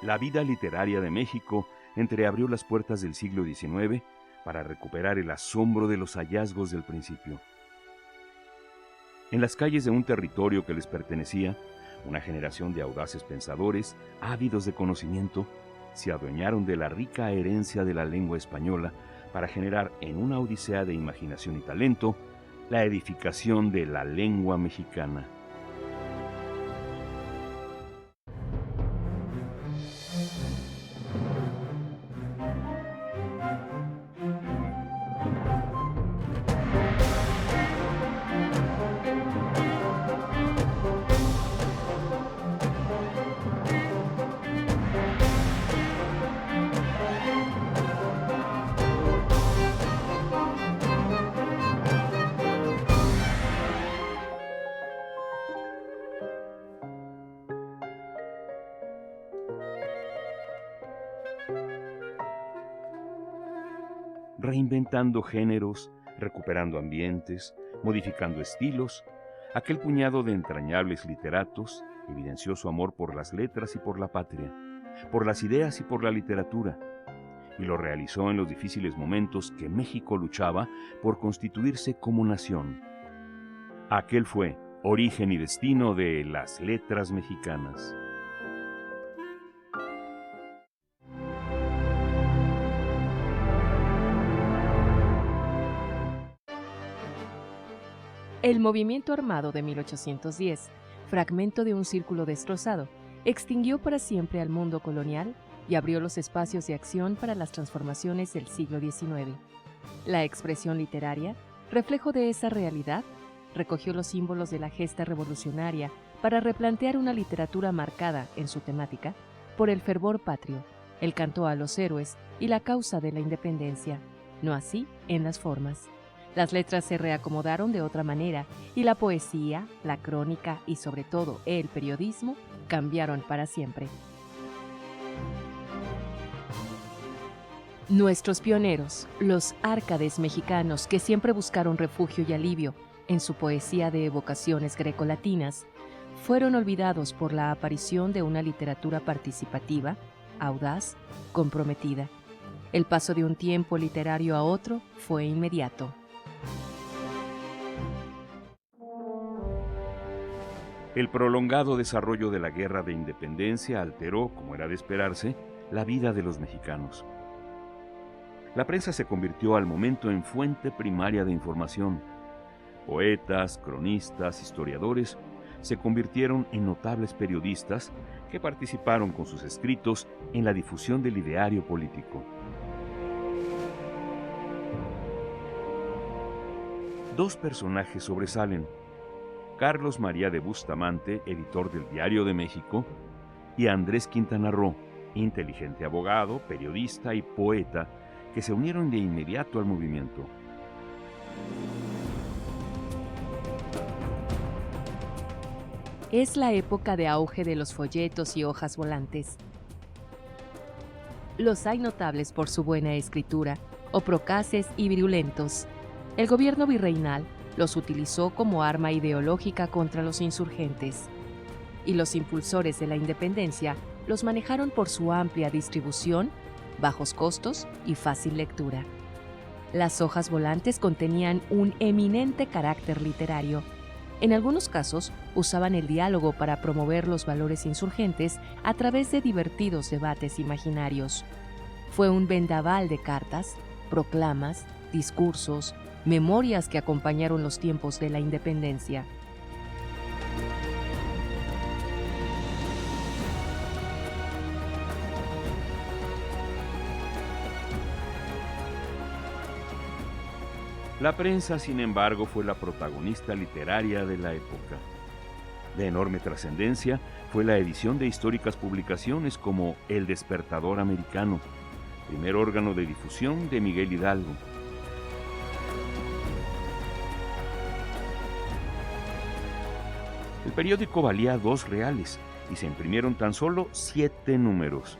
La vida literaria de México entreabrió las puertas del siglo XIX para recuperar el asombro de los hallazgos del principio. En las calles de un territorio que les pertenecía, una generación de audaces pensadores, ávidos de conocimiento, se adueñaron de la rica herencia de la lengua española para generar en una odisea de imaginación y talento la edificación de la lengua mexicana. Reinventando géneros, recuperando ambientes, modificando estilos, aquel puñado de entrañables literatos evidenció su amor por las letras y por la patria, por las ideas y por la literatura, y lo realizó en los difíciles momentos que México luchaba por constituirse como nación. Aquel fue origen y destino de las letras mexicanas. El movimiento armado de 1810, fragmento de un círculo destrozado, extinguió para siempre al mundo colonial y abrió los espacios de acción para las transformaciones del siglo XIX. La expresión literaria, reflejo de esa realidad, recogió los símbolos de la gesta revolucionaria para replantear una literatura marcada en su temática por el fervor patrio, el canto a los héroes y la causa de la independencia, no así en las formas. Las letras se reacomodaron de otra manera y la poesía, la crónica y sobre todo el periodismo cambiaron para siempre. Nuestros pioneros, los árcades mexicanos que siempre buscaron refugio y alivio en su poesía de evocaciones grecolatinas, fueron olvidados por la aparición de una literatura participativa, audaz, comprometida. El paso de un tiempo literario a otro fue inmediato. El prolongado desarrollo de la Guerra de Independencia alteró, como era de esperarse, la vida de los mexicanos. La prensa se convirtió al momento en fuente primaria de información. Poetas, cronistas, historiadores se convirtieron en notables periodistas que participaron con sus escritos en la difusión del ideario político. Dos personajes sobresalen: Carlos María de Bustamante, editor del Diario de México, y Andrés Quintana Roo, inteligente abogado, periodista y poeta, que se unieron de inmediato al movimiento. Es la época de auge de los folletos y hojas volantes. Los hay notables por su buena escritura, o procaces y virulentos. El gobierno virreinal los utilizó como arma ideológica contra los insurgentes, y los impulsores de la independencia los manejaron por su amplia distribución, bajos costos y fácil lectura. Las hojas volantes contenían un eminente carácter literario. En algunos casos, usaban el diálogo para promover los valores insurgentes a través de divertidos debates imaginarios. Fue un vendaval de cartas, proclamas, discursos, memorias que acompañaron los tiempos de la independencia. La prensa, sin embargo, fue la protagonista literaria de la época. De enorme trascendencia fue la edición de históricas publicaciones como El Despertador Americano, primer órgano de difusión de Miguel Hidalgo. El periódico valía 2 reales y se imprimieron tan solo 7 números.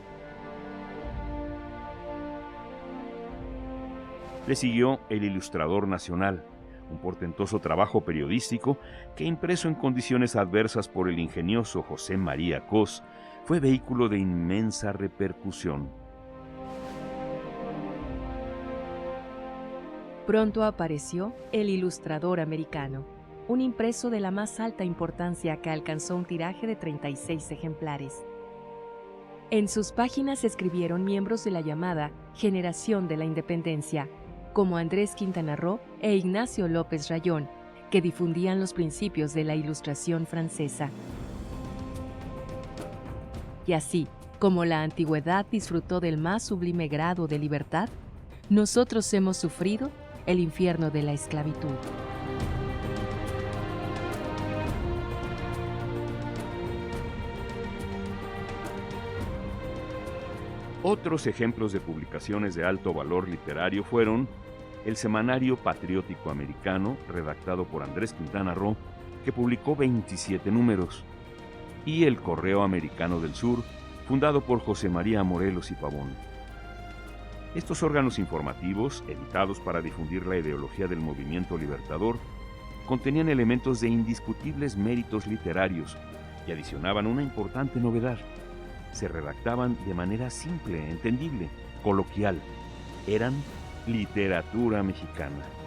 Le siguió El Ilustrador Nacional, un portentoso trabajo periodístico que, impreso en condiciones adversas por el ingenioso José María Cos, fue vehículo de inmensa repercusión. Pronto apareció El Ilustrador Americano, un impreso de la más alta importancia que alcanzó un tiraje de 36 ejemplares. En sus páginas escribieron miembros de la llamada Generación de la Independencia, como Andrés Quintana Roo e Ignacio López Rayón, que difundían los principios de la Ilustración francesa. Y así, como la antigüedad disfrutó del más sublime grado de libertad, nosotros hemos sufrido el infierno de la esclavitud. Otros ejemplos de publicaciones de alto valor literario fueron el Semanario Patriótico Americano, redactado por Andrés Quintana Roo, que publicó 27 números, y el Correo Americano del Sur, fundado por José María Morelos y Pavón. Estos órganos informativos, editados para difundir la ideología del movimiento libertador, contenían elementos de indiscutibles méritos literarios y adicionaban una importante novedad. Se redactaban de manera simple, entendible, coloquial. Eran literatura mexicana.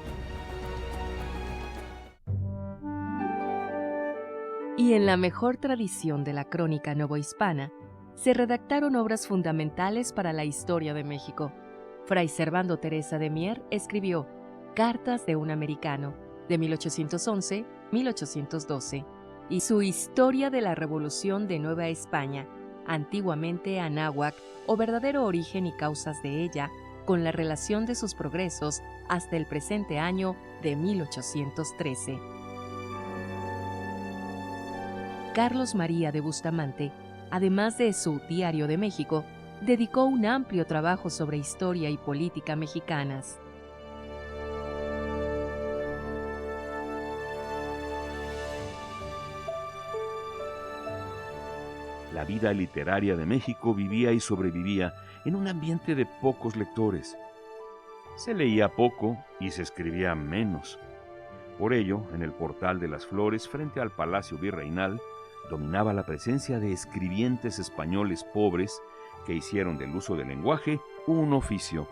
Y en la mejor tradición de la crónica novohispana, se redactaron obras fundamentales para la historia de México. Fray Servando Teresa de Mier escribió Cartas de un Americano, de 1811-1812, y su Historia de la Revolución de Nueva España, antiguamente Anáhuac, o verdadero origen y causas de ella, con la relación de sus progresos hasta el presente año de 1813. Carlos María de Bustamante, además de su Diario de México, dedicó un amplio trabajo sobre historia y política mexicanas. La vida literaria de México vivía y sobrevivía en un ambiente de pocos lectores. Se leía poco y se escribía menos. Por ello, en el Portal de las Flores, frente al Palacio Virreinal, dominaba la presencia de escribientes españoles pobres que hicieron del uso del lenguaje un oficio.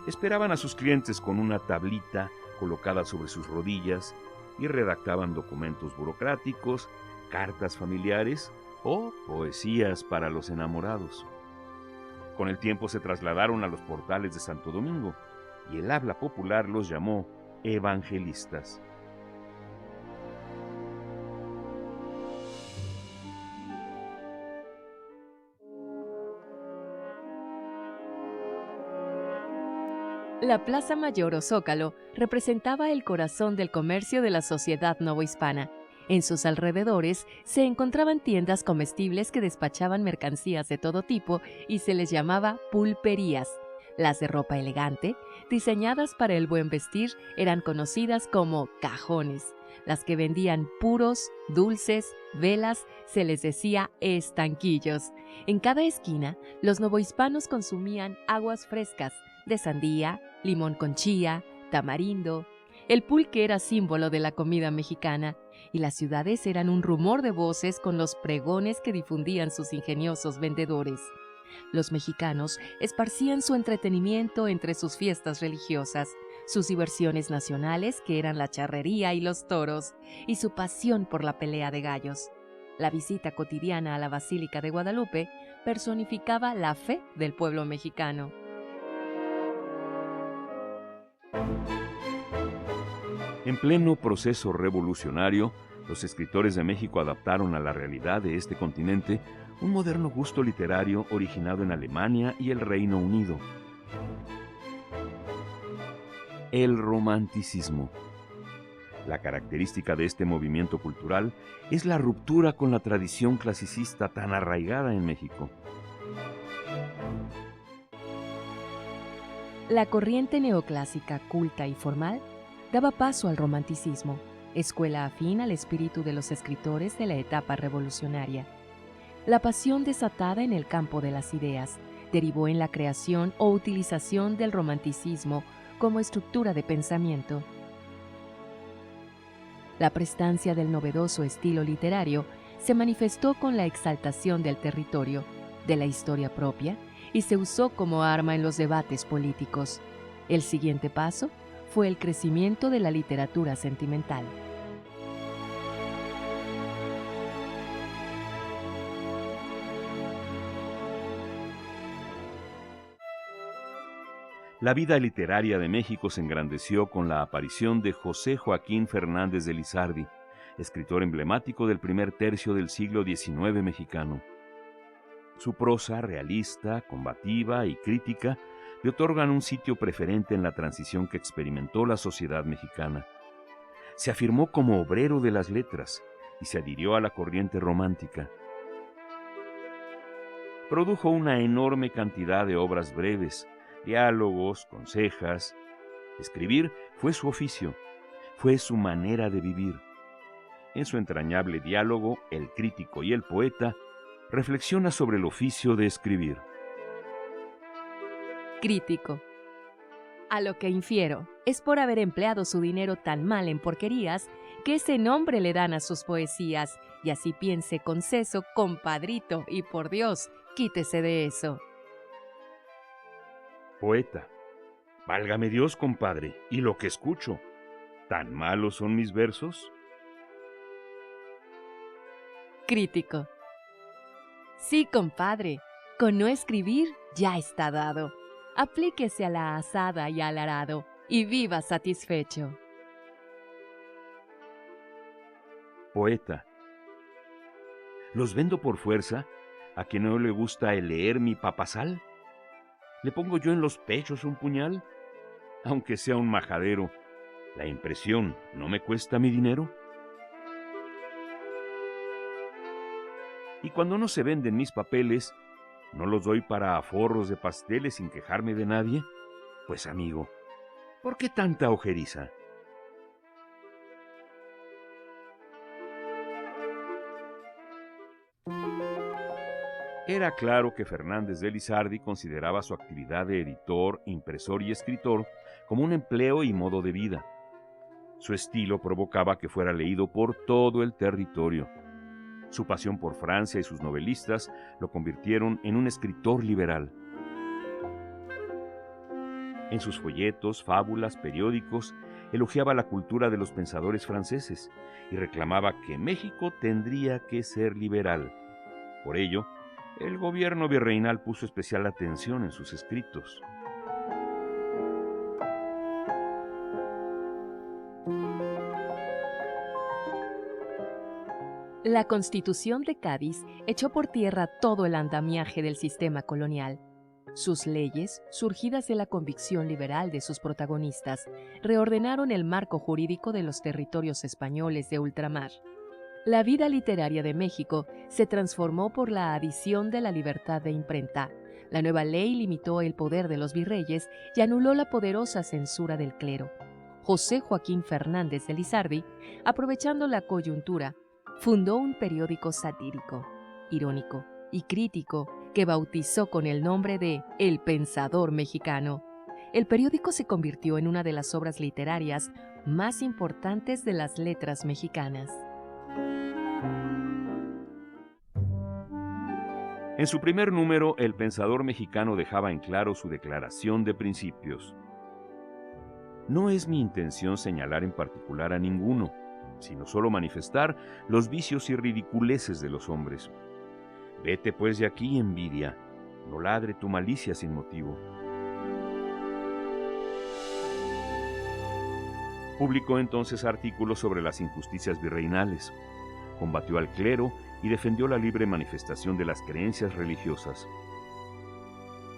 Esperaban a sus clientes con una tablita colocada sobre sus rodillas y redactaban documentos burocráticos, cartas familiares o poesías para los enamorados. Con el tiempo se trasladaron a los portales de Santo Domingo y el habla popular los llamó evangelistas. La Plaza Mayor o Zócalo representaba el corazón del comercio de la sociedad novohispana. En sus alrededores se encontraban tiendas comestibles que despachaban mercancías de todo tipo y se les llamaba pulperías. Las de ropa elegante, diseñadas para el buen vestir, eran conocidas como cajones. Las que vendían puros, dulces, velas, se les decía estanquillos. En cada esquina, los novohispanos consumían aguas frescas de sandía, limón con chía, tamarindo. El pulque era símbolo de la comida mexicana y las ciudades eran un rumor de voces con los pregones que difundían sus ingeniosos vendedores. Los mexicanos esparcían su entretenimiento entre sus fiestas religiosas, sus diversiones nacionales, que eran la charrería y los toros, y su pasión por la pelea de gallos. La visita cotidiana a la Basílica de Guadalupe personificaba la fe del pueblo mexicano. En pleno proceso revolucionario, los escritores de México adaptaron a la realidad de este continente un moderno gusto literario originado en Alemania y el Reino Unido. El romanticismo. La característica de este movimiento cultural es la ruptura con la tradición clasicista tan arraigada en México. La corriente neoclásica culta y formal daba paso al romanticismo, escuela afín al espíritu de los escritores de la etapa revolucionaria. La pasión desatada en el campo de las ideas derivó en la creación o utilización del romanticismo como estructura de pensamiento. La prestancia del novedoso estilo literario se manifestó con la exaltación del territorio, de la historia propia, y se usó como arma en los debates políticos. El siguiente paso fue el crecimiento de la literatura sentimental. La vida literaria de México se engrandeció con la aparición de José Joaquín Fernández de Lizardi, escritor emblemático del primer tercio del siglo XIX mexicano. Su prosa realista, combativa y crítica le otorgan un sitio preferente en la transición que experimentó la sociedad mexicana. Se afirmó como obrero de las letras y se adhirió a la corriente romántica. Produjo una enorme cantidad de obras breves, diálogos, consejas. Escribir fue su oficio, fue su manera de vivir. En su entrañable diálogo, El crítico y el poeta reflexiona sobre el oficio de escribir. Crítico. A lo que infiero es por haber empleado su dinero tan mal en porquerías que ese nombre le dan a sus poesías, y así piense conceso, compadrito, y por Dios, quítese de eso. Poeta. Válgame Dios, compadre, y lo que escucho. ¿Tan malos son mis versos? Crítico. Sí, compadre, con no escribir ya está dado. Aplíquese a la asada y al arado, y viva satisfecho. Poeta. ¿Los vendo por fuerza a quien no le gusta el leer mi papasal? ¿Le pongo yo en los pechos un puñal? Aunque sea un majadero, ¿la impresión no me cuesta mi dinero? Y cuando no se venden mis papeles, ¿no los doy para aforros de pasteles sin quejarme de nadie? Pues amigo, ¿por qué tanta ojeriza? Era claro que Fernández de Lizardi consideraba su actividad de editor, impresor y escritor como un empleo y modo de vida. Su estilo provocaba que fuera leído por todo el territorio. Su pasión por Francia y sus novelistas lo convirtieron en un escritor liberal. En sus folletos, fábulas, periódicos, elogiaba la cultura de los pensadores franceses y reclamaba que México tendría que ser liberal. Por ello, el gobierno virreinal puso especial atención en sus escritos. La Constitución de Cádiz echó por tierra todo el andamiaje del sistema colonial. Sus leyes, surgidas de la convicción liberal de sus protagonistas, reordenaron el marco jurídico de los territorios españoles de ultramar. La vida literaria de México se transformó por la adición de la libertad de imprenta. La nueva ley limitó el poder de los virreyes y anuló la poderosa censura del clero. José Joaquín Fernández de Lizardi, aprovechando la coyuntura, fundó un periódico satírico, irónico y crítico que bautizó con el nombre de El Pensador Mexicano. El periódico se convirtió en una de las obras literarias más importantes de las letras mexicanas. En su primer número, El Pensador Mexicano dejaba en claro su declaración de principios. No es mi intención señalar en particular a ninguno, sino solo manifestar los vicios y ridiculeces de los hombres. Vete pues de aquí, envidia, no ladre tu malicia sin motivo. Publicó entonces artículos sobre las injusticias virreinales, combatió al clero y defendió la libre manifestación de las creencias religiosas.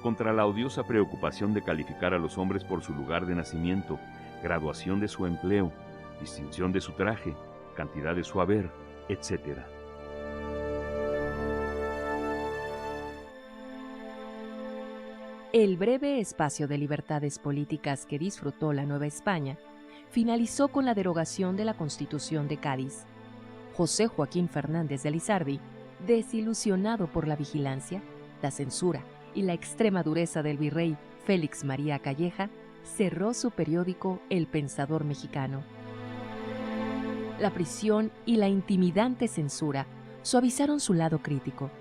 Contra la odiosa preocupación de calificar a los hombres por su lugar de nacimiento, graduación de su empleo, distinción de su traje, cantidad de su haber, etc. El breve espacio de libertades políticas que disfrutó la Nueva España finalizó con la derogación de la Constitución de Cádiz. José Joaquín Fernández de Lizardi, desilusionado por la vigilancia, la censura y la extrema dureza del virrey Félix María Calleja, cerró su periódico El Pensador Mexicano. La prisión y la intimidante censura suavizaron su lado crítico.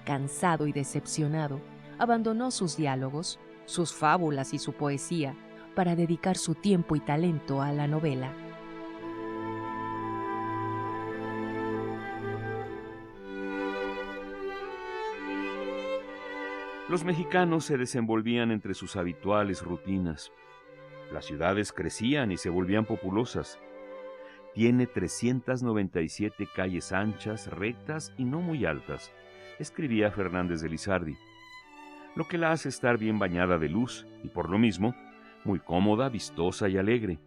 Cansado y decepcionado, abandonó sus diálogos, sus fábulas y su poesía para dedicar su tiempo y talento a la novela. Los mexicanos se desenvolvían entre sus habituales rutinas. Las ciudades crecían y se volvían populosas. Tiene 397 calles anchas, rectas y no muy altas, escribía Fernández de Lizardi, lo que la hace estar bien bañada de luz y, por lo mismo, muy cómoda, vistosa y alegre.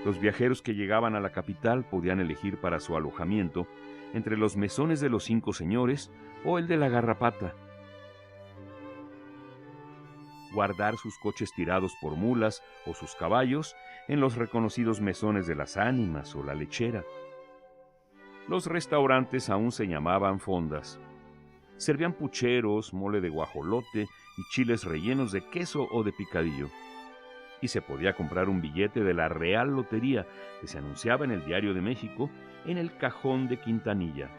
Los viajeros que llegaban a la capital podían elegir para su alojamiento entre los mesones de los 5 señores o el de la Garrapata. Guardar sus coches tirados por mulas o sus caballos en los reconocidos mesones de las Ánimas o la Lechera. Los restaurantes aún se llamaban fondas. Servían pucheros, mole de guajolote y chiles rellenos de queso o de picadillo. Y se podía comprar un billete de la Real Lotería que se anunciaba en el Diario de México en el cajón de Quintanilla.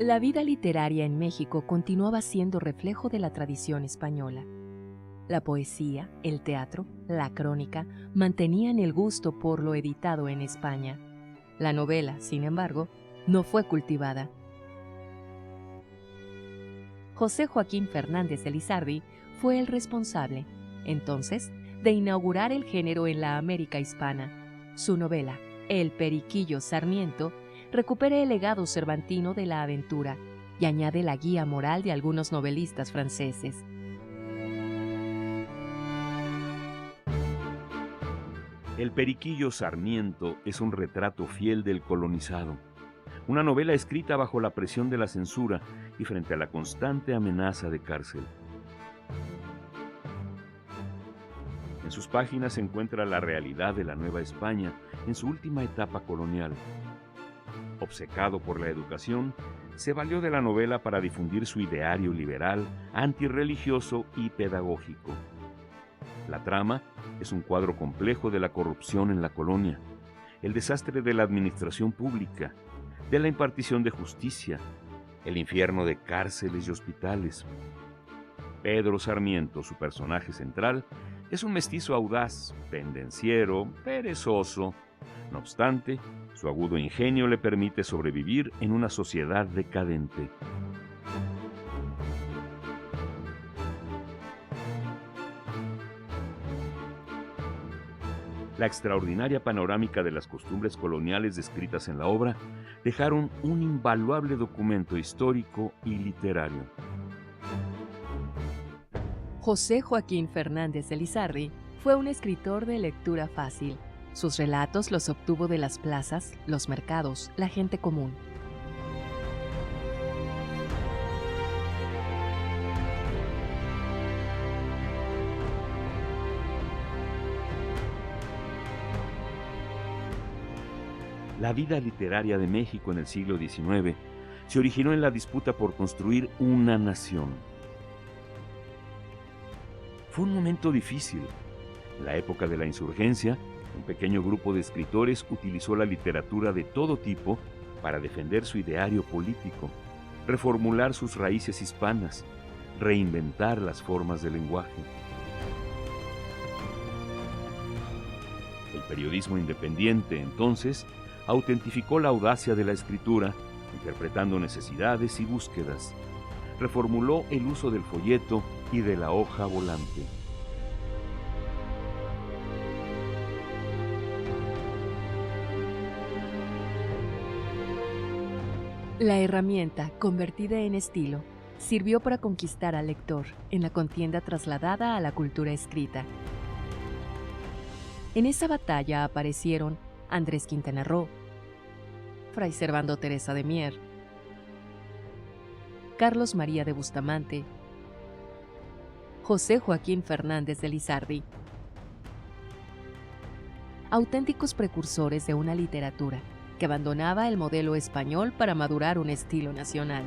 La vida literaria en México continuaba siendo reflejo de la tradición española. La poesía, el teatro, la crónica mantenían el gusto por lo editado en España. La novela, sin embargo, no fue cultivada. José Joaquín Fernández de Lizardi fue el responsable, entonces, de inaugurar el género en la América hispana. Su novela, El Periquillo Sarmiento, recupera el legado cervantino de la aventura y añade la guía moral de algunos novelistas franceses. El Periquillo Sarmiento es un retrato fiel del colonizado, una novela escrita bajo la presión de la censura y frente a la constante amenaza de cárcel. En sus páginas se encuentra la realidad de la Nueva España en su última etapa colonial. Obcecado por la educación, se valió de la novela para difundir su ideario liberal, antirreligioso y pedagógico. La trama es un cuadro complejo de la corrupción en la colonia, el desastre de la administración pública, de la impartición de justicia, el infierno de cárceles y hospitales. Pedro Sarmiento, su personaje central, es un mestizo audaz, pendenciero, perezoso. No obstante, su agudo ingenio le permite sobrevivir en una sociedad decadente. La extraordinaria panorámica de las costumbres coloniales descritas en la obra dejaron un invaluable documento histórico y literario. José Joaquín Fernández de Lizardi fue un escritor de lectura fácil. Sus relatos los obtuvo de las plazas, los mercados, la gente común. La vida literaria de México en el siglo XIX se originó en la disputa por construir una nación. Fue un momento difícil. En la época de la insurgencia, un pequeño grupo de escritores utilizó la literatura de todo tipo para defender su ideario político, reformular sus raíces hispanas, reinventar las formas del lenguaje. El periodismo independiente, entonces, autentificó la audacia de la escritura, interpretando necesidades y búsquedas. Reformuló el uso del folleto y de la hoja volante. La herramienta, convertida en estilo, sirvió para conquistar al lector en la contienda trasladada a la cultura escrita. En esa batalla aparecieron Andrés Quintana Roo, Fray Servando Teresa de Mier, Carlos María de Bustamante, José Joaquín Fernández de Lizardi. Auténticos precursores de una literatura que abandonaba el modelo español para madurar un estilo nacional.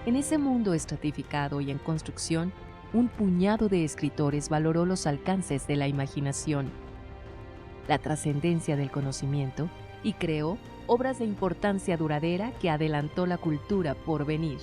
En ese mundo estratificado y en construcción, un puñado de escritores valoró los alcances de la imaginación, la trascendencia del conocimiento y creó obras de importancia duradera que adelantó la cultura por venir.